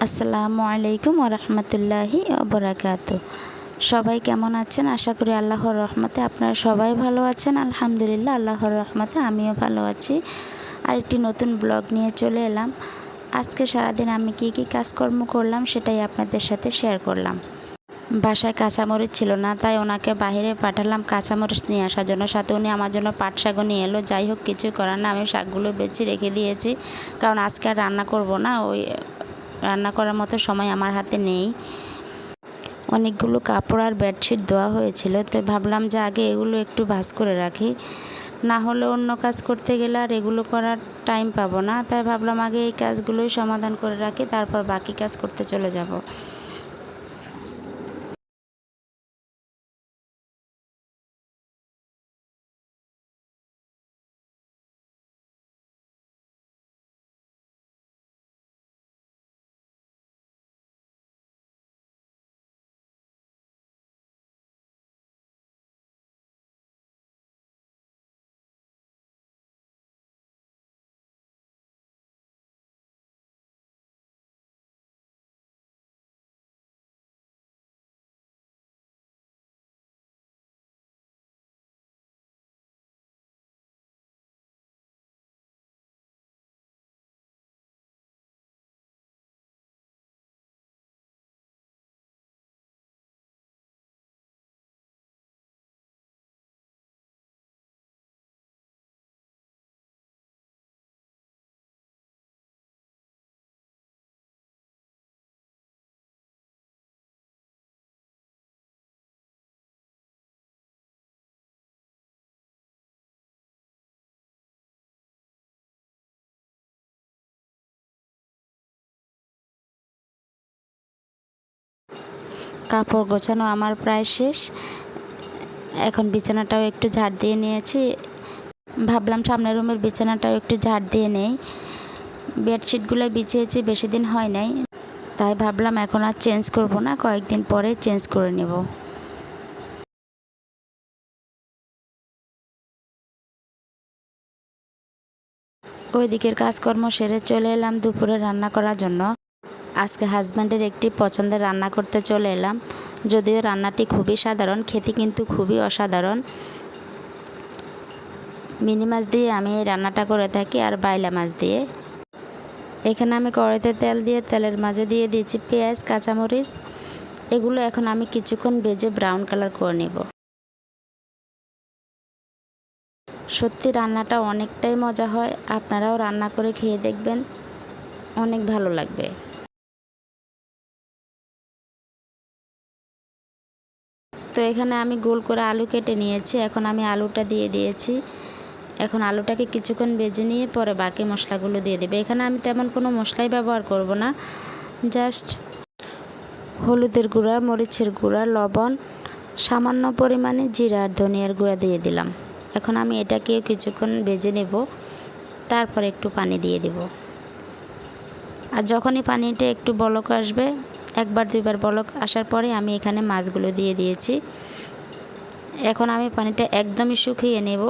আসসালামু আলাইকুম ওয়া রাহমাতুল্লাহি ওয়া বারাকাতুহু। সবাই কেমন আছেন? আশা করি আল্লাহর রহমতে আপনারা সবাই ভালো আছেন। আলহামদুলিল্লাহ, আল্লাহর রহমতে আমিও ভালো আছি। আরেকটি নতুন ব্লগ নিয়ে চলে এলাম। আজকে সারাদিন আমি কি কাজকর্ম করলাম সেটাই আপনাদের সাথে শেয়ার করলাম। বাসায় কাঁচামরিচ ছিল না, তাই ওনাকে বাইরে পাঠালাম কাঁচামরিচ নিয়ে আসার জন্য। সাথে উনি আমার জন্য পাট শাকও নিয়ে এলো। যাই হোক, কিছু করার না, আমি শাকগুলো বেছে রেখে দিয়েছি, কারণ আজকে আর রান্না করব না। রান্না করার মতো সময় আমার হাতে নেই। অনেকগুলো কাপড় আর বেডশিট ধোয়া হয়েছিল, তো ভাবলাম যে আগে এগুলো একটু ভাঁজ করে রাখি, না হলে অন্য কাজ করতে গেলে আর এগুলো করার টাইম পাবো না। তাই ভাবলাম আগে এই কাজগুলোই সমাধান করে রাখি, তারপর বাকি কাজ করতে চলে যাব। কাপড় গোছানো আমার প্রায় শেষ। এখন বিছানাটাও একটু ঝাড় দিয়ে নিয়েছি। ভাবলাম সামনের রুমের বিছানাটাও একটু ঝাড় দিয়ে নেই। বেডশিটগুলো বিছিয়েছি, বেশি দিন হয় নাই, তাই ভাবলাম এখন আর চেঞ্জ করব না, কয়েকদিন পরে চেঞ্জ করে নেব। ওই দিকের কাজকর্ম সেরে চলে এলাম দুপুরে রান্না করার জন্য। আজকে হাজব্যান্ডের একটি পছন্দের রান্না করতে চলে এলাম। যদিও রান্নাটি খুবই সাধারণ, খেতে কিন্তু খুবই অসাধারণ। মিনি মাছ দিয়ে আমি এই রান্নাটা করে থাকি, আর বাইলা মাছ দিয়ে। এখানে আমি কড়াইতে তেল দিয়ে তেলের মাঝে দিয়ে দিয়েছি পেঁয়াজ, কাঁচামরিচ। এগুলো এখন আমি কিছুক্ষণ ভেজে ব্রাউন কালার করে নেব। সত্যি রান্নাটা অনেকটাই মজা হয়, আপনারাও রান্না করে খেয়ে দেখবেন, অনেক ভালো লাগবে। তো এখানে আমি গোল করে আলু কেটে নিয়েছি, এখন আমি আলুটা দিয়ে দিয়েছি। এখন আলুটাকে কিছুক্ষণ ভেজে নিয়ে পরে বাকি মশলাগুলো দিয়ে দেবে। এখানে আমি তেমন কোনো মশলাই ব্যবহার করব না, জাস্ট হলুদের গুঁড়া, মরিচের গুঁড়া, লবণ, সামান্য পরিমাণে জিরা আর ধনিয়ার গুঁড়া দিয়ে দিলাম। এখন আমি এটাকেও কিছুক্ষণ ভেজে নেব, তারপর একটু পানি দিয়ে দেব। আর যখনই পানিটা একটু বলক আসবে, একবার দুইবার বলক আসার পরে আমি এখানে মাছগুলো দিয়ে দিয়েছি। এখন আমি পানিটা একদমই শুকিয়ে নেব।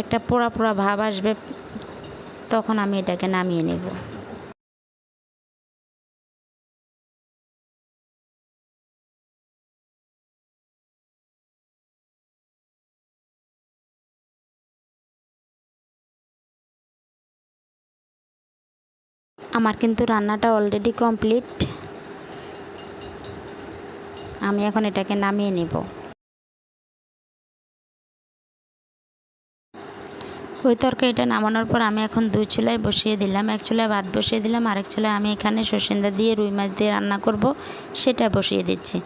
একটা পোড়া পোড়া ভাব আসবে, তখন আমি এটাকে নামিয়ে নেব। আমার কিন্তু রান্নাটা অলরেডি কমপ্লিট। আমি এখন এটাকে নামিয়ে নেব। ওই তরকারিটা নামানোর পর আমি এখন দুই চুলায় বসিয়ে দিলাম। এক চুলায় ভাত বসিয়ে দিলাম, আরেক চুলায় আমি এখানে সরষেন্দা দিয়ে রুই মাছ দিয়ে রান্না করব, সেটা বসিয়ে দিচ্ছি।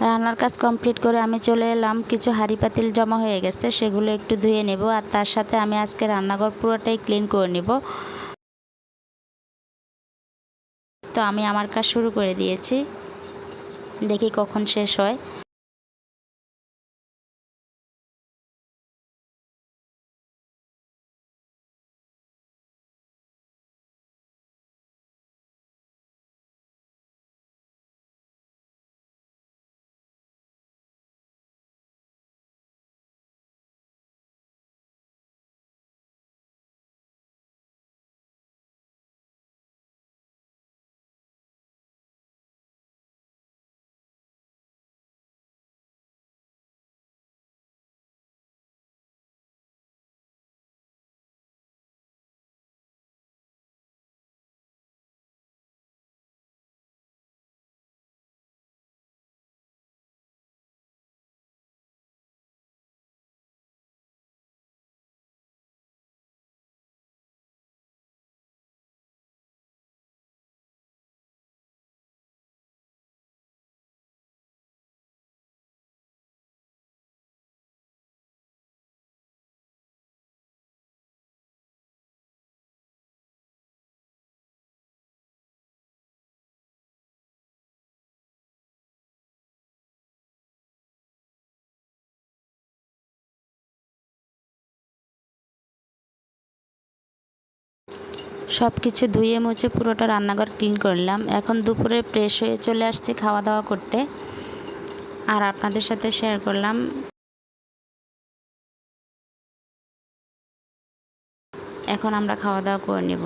রান্নার কাজ কমপ্লিট করে আমি চলে এলাম, কিছু হাঁড়ি পাতিল জমা হয়ে গেছে সেগুলো একটু ধুয়ে নেব, আর তার সাথে আমি আজকে রান্নাঘর পুরোটাই ক্লিন করে নেব। তো আমি আমার কাজ শুরু করে দিয়েছি, দেখি কখন শেষ হয়। সব কিছু ধুয়ে মুছে পুরোটা রান্নাঘর ক্লিন করলাম। এখন দুপুরে ফ্রেশ হয়ে চলে আসছি খাওয়া দাওয়া করতে, আর আপনাদের সাথে শেয়ার করলাম। এখন আমরা খাওয়া দাওয়া করে নেব।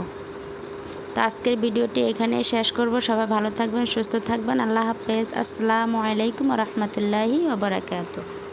তো আজকের ভিডিওটি এখানেই শেষ করব। সবাই ভালো থাকবেন, সুস্থ থাকবেন। আল্লাহ হাফেজ। আসসালামু আলাইকুম ওয়া রাহমাতুল্লাহি ওয়া বারাকাতুহু।